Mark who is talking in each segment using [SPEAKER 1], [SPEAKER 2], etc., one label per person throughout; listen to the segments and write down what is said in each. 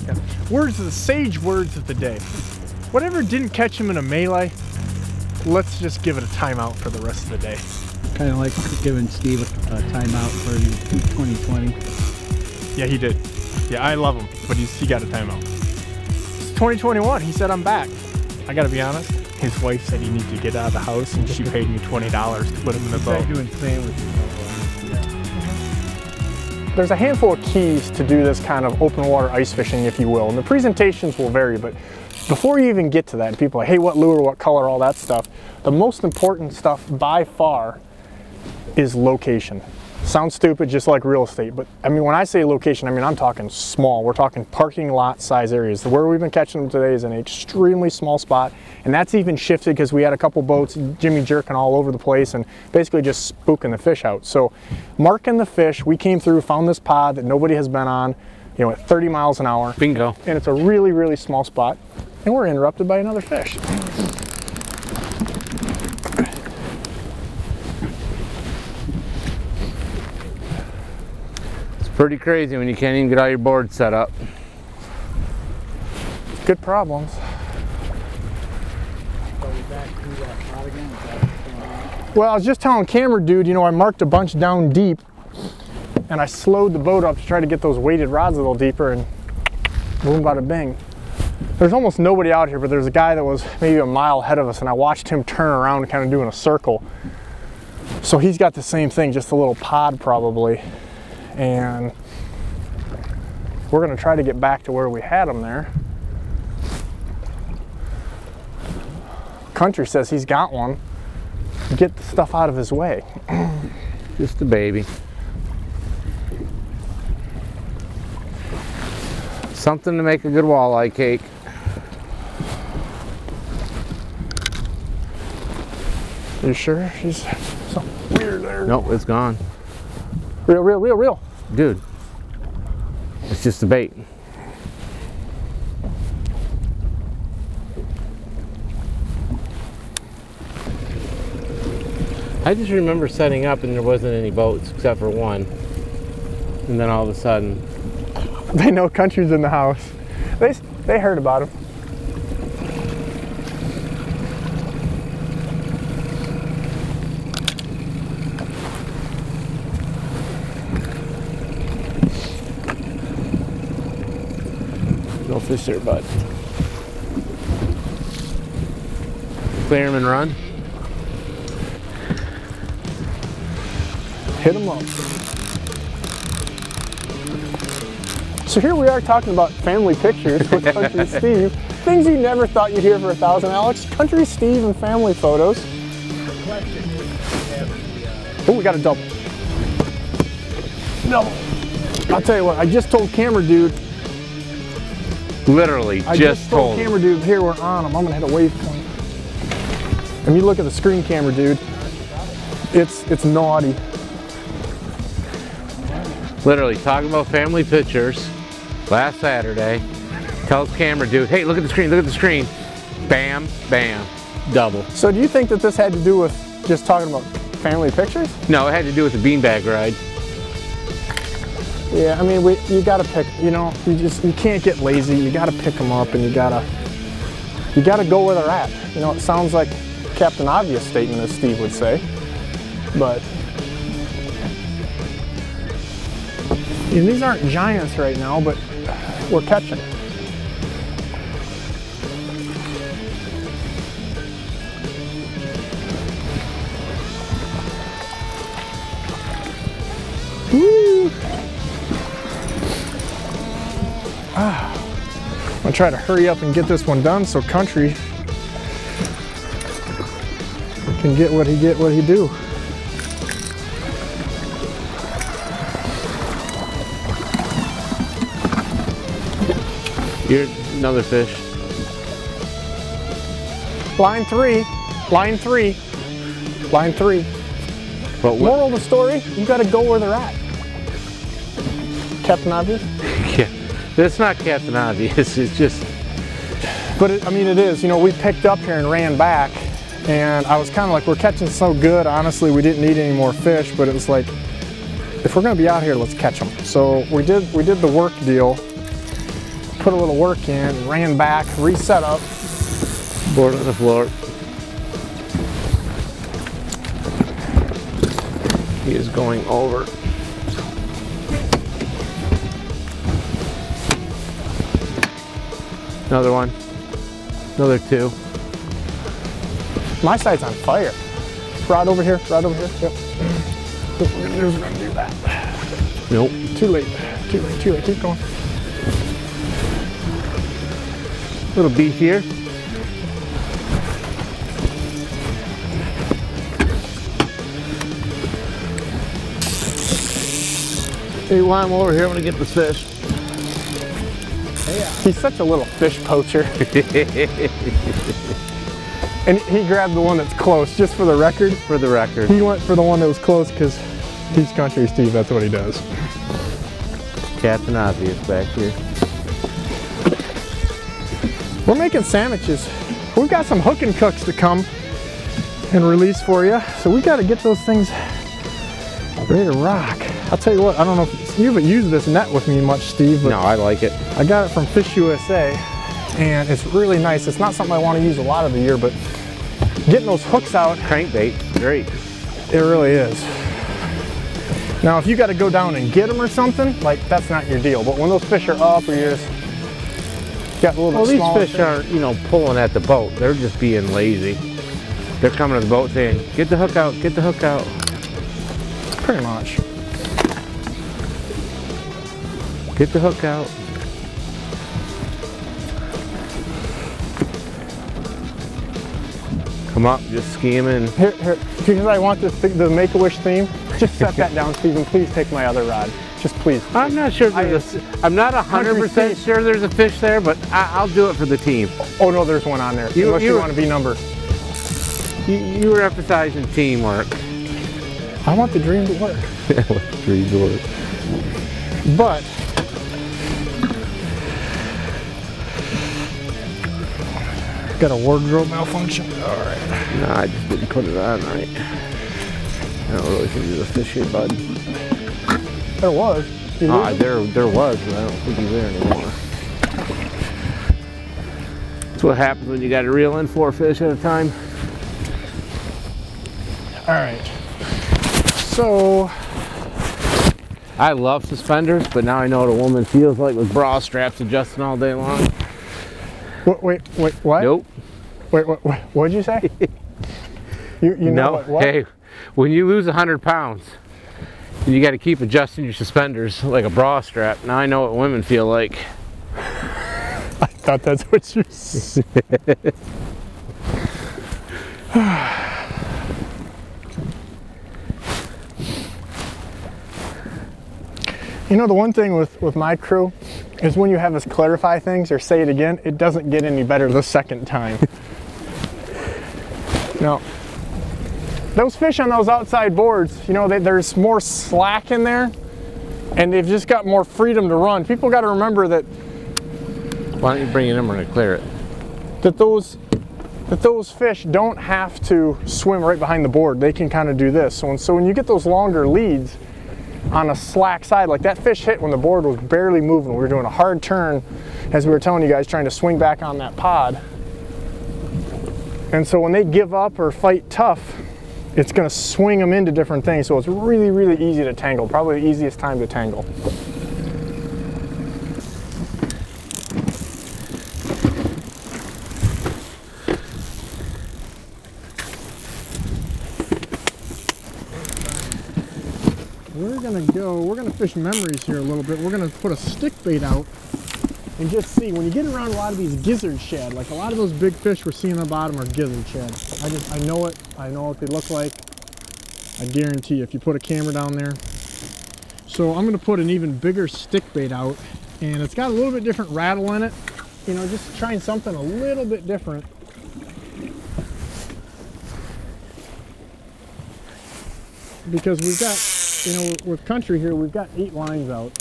[SPEAKER 1] Yeah. Words of the sage words of the day. Whatever didn't catch him in a melee, let's just give it a timeout for the rest of the day.
[SPEAKER 2] Kind of like giving Steve a timeout for 2020.
[SPEAKER 1] Yeah, he did. Yeah, I love him, but he got a timeout. It's 2021. He said, I'm back. I gotta be honest. His wife said he needed to get out of the house, and she paid me $20 to put him in the boat.
[SPEAKER 2] Doing sandwiches.
[SPEAKER 1] There's a handful of keys to do this kind of open water ice fishing, if you will, and the presentations will vary, but before you even get to that, and people are like, hey, what lure, what color, all that stuff, the most important stuff by far is location. Sounds stupid, just like real estate, but I mean, when I say location, I mean, I'm talking small. We're talking parking lot size areas. Where we've been catching them today is an extremely small spot, and that's even shifted because we had a couple boats, Jimmy jerking all over the place and basically just spooking the fish out. So marking the fish, we came through, found this pod that nobody has been on, you know, at 30 miles an hour.
[SPEAKER 3] Bingo.
[SPEAKER 1] And it's a really, really small spot, and we're interrupted by another fish.
[SPEAKER 3] Pretty crazy when you can't even get all your boards set up.
[SPEAKER 1] Good problems. Well, I was just telling camera dude, you know, I marked a bunch down deep and I slowed the boat up to try to get those weighted rods a little deeper, and boom, bada bing. There's almost nobody out here, but there's a guy that was maybe a mile ahead of us, and I watched him turn around kind of doing a circle. So he's got the same thing, just a little pod probably. And we're going to try to get back to where we had him there. Country says he's got one. Get the stuff out of his way.
[SPEAKER 3] Just a baby. Something to make a good walleye cake.
[SPEAKER 1] You sure? She's something weird there.
[SPEAKER 3] Nope, it's gone.
[SPEAKER 1] Real, real, real, real.
[SPEAKER 3] Dude, it's just a bait. I just remember setting up and there wasn't any boats except for one. And then all of a sudden,
[SPEAKER 1] they know Country's in the house. They heard about him.
[SPEAKER 3] no fish there, bud. Clear him and run.
[SPEAKER 1] Hit him up. So here we are talking about family pictures with Country Steve. Things you never thought you'd hear for 1,000, Alex. Country Steve and family photos. Oh, we got a double. No. I'll tell you what, I just told camera dude.
[SPEAKER 3] Literally,
[SPEAKER 1] I just told camera dude, here we're on him. I'm gonna hit a wave point. And you look at the screen camera dude, it's naughty.
[SPEAKER 3] Literally, talking about family pictures last Saturday. Tells camera dude, hey, look at the screen, look at the screen. Bam, bam, double.
[SPEAKER 1] So do you think that this had to do with just talking about family pictures?
[SPEAKER 3] No, it had to do with the beanbag ride.
[SPEAKER 1] Yeah, I mean, you gotta pick, you know, you can't get lazy. You gotta pick them up, and you gotta go where they're at. You know, it sounds like Captain Obvious statement, as Steve would say, but you know, these aren't giants right now, but we're catching. Woo! I'm gonna try to hurry up and get this one done so Country can get what he do.
[SPEAKER 3] Here's another fish.
[SPEAKER 1] Line three, line three, line three.
[SPEAKER 3] But what?
[SPEAKER 1] Moral of the story, you gotta go where they're at. Captain Obvious?
[SPEAKER 3] Yeah, that's not Captain Obvious, it's just.
[SPEAKER 1] But I mean, it is. You know, we picked up here and ran back, and I was kind of like, we're catching so good, honestly, we didn't need any more fish, but it was like, if we're gonna be out here, let's catch them. So we did the work deal. put a little work in, ran back, reset up.
[SPEAKER 3] Board on the floor. He is going over. Another one. Another two.
[SPEAKER 1] My side's on fire. Rod over here, rod over here. Yep. We're gonna do that.
[SPEAKER 3] Nope.
[SPEAKER 1] Too late. Too late. Too late. Keep going.
[SPEAKER 3] Little beef here. Hey, while I'm over here, I'm gonna get the fish.
[SPEAKER 1] He's such a little fish poacher. And he grabbed the one that's close, just for the record.
[SPEAKER 3] For the record.
[SPEAKER 1] He went for the one that was close because he's country Steve, that's what he does.
[SPEAKER 3] Captain Obvious back here.
[SPEAKER 1] We're making sandwiches. We've got some hook and cooks to come and release for you. So we got to get those things ready to rock. I'll tell you what, I don't know if you haven't used this net with me much, Steve. But
[SPEAKER 3] no, I like it.
[SPEAKER 1] I got it from Fish USA and it's really nice. It's not something I want to use a lot of the year, but getting those hooks out.
[SPEAKER 3] Crankbait, great.
[SPEAKER 1] It really is. Now, if you got to go down and get them or something, like that's not your deal. But when those fish are up or you're just got a little bit smaller.
[SPEAKER 3] These fish aren't, you know, pulling at the boat. They're just being lazy. They're coming to the boat saying, get the hook out, get the hook out.
[SPEAKER 1] Pretty much.
[SPEAKER 3] Get the hook out. Come up, just ski him in.
[SPEAKER 1] Here, because I want this the Make-A-Wish theme, just set that down, Steve, and please take my other rod. Just please.
[SPEAKER 3] I'm not sure I'm not 100% sure there's a fish there, but I'll do it for the team.
[SPEAKER 1] Oh no, there's one on there. Unless you want to be number.
[SPEAKER 3] You were emphasizing teamwork.
[SPEAKER 1] I want the dream to work.
[SPEAKER 3] I want the dream to work.
[SPEAKER 1] But got a wardrobe malfunction. All right.
[SPEAKER 3] No, I just didn't put it on right. I don't really think there's a fish here, bud.
[SPEAKER 1] There was.
[SPEAKER 3] There was, but I don't think he's there anymore. That's what happens when you got to reel in 4 fish at a time.
[SPEAKER 1] All right. So
[SPEAKER 3] I love suspenders, but now I know what a woman feels like with bra straps adjusting all day long.
[SPEAKER 1] Wait, what?
[SPEAKER 3] Nope.
[SPEAKER 1] Wait, what'd you say? you know what?
[SPEAKER 3] Hey, when you lose 100 pounds, and you got to keep adjusting your suspenders like a bra strap. Now I know what women feel like.
[SPEAKER 1] I thought that's what you said. You know, the one thing with my crew is when you have us clarify things or say it again, it doesn't get any better the second time. No. Those fish on those outside boards, you know, there's more slack in there and they've just got more freedom to run. People got to remember that.
[SPEAKER 3] Why don't you bring it in, we're going to clear it.
[SPEAKER 1] That those fish don't have to swim right behind the board. They can kind of do this. So when you get those longer leads on a slack side, like that fish hit when the board was barely moving. We were doing a hard turn, as we were telling you guys, trying to swing back on that pod. And so when they give up or fight tough, it's going to swing them into different things. So it's really, really easy to tangle. Probably the easiest time to tangle. We're gonna fish memories here a little bit. We're gonna put a stick bait out and just see. When you get around a lot of these gizzard shad, like a lot of those big fish we're seeing on the bottom are gizzard shad. I know it. I know what they look like. I guarantee you, if you put a camera down there. So I'm gonna put an even bigger stick bait out, and it's got a little bit different rattle in it. You know, just trying something a little bit different. Because we've got, you know, with country here, we've got 8 lines out.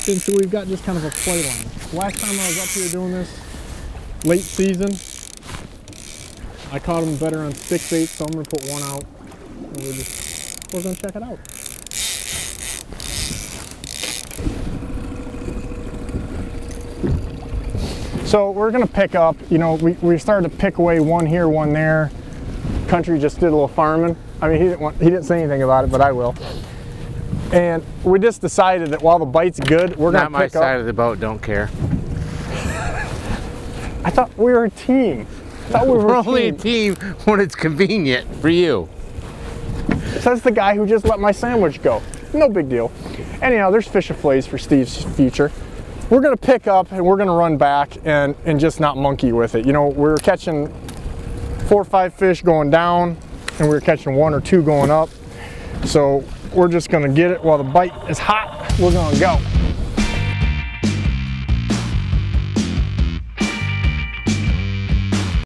[SPEAKER 1] And so we've got just kind of a play line. Last time I was up here doing this, late season, I caught them better on stick bait, so I'm going to put one out. And we're going to check it out. So we're gonna pick up, you know, we started to pick away one here, one there. Country just did a little farming. I mean, he didn't say anything about it, but I will. And we just decided that while the bite's good, we're gonna pick up. Not my
[SPEAKER 3] side of the boat, don't care.
[SPEAKER 1] I thought we were a team. I thought we were
[SPEAKER 3] only a team when it's convenient for you.
[SPEAKER 1] Says the guy who just let my sandwich go. No big deal. Anyhow, there's fish fillets for Steve's future. We're gonna pick up and we're gonna run back and just not monkey with it. You know, we were catching 4 or 5 fish going down and we were catching 1 or 2 going up. So we're just gonna get it while the bite is hot. We're gonna go.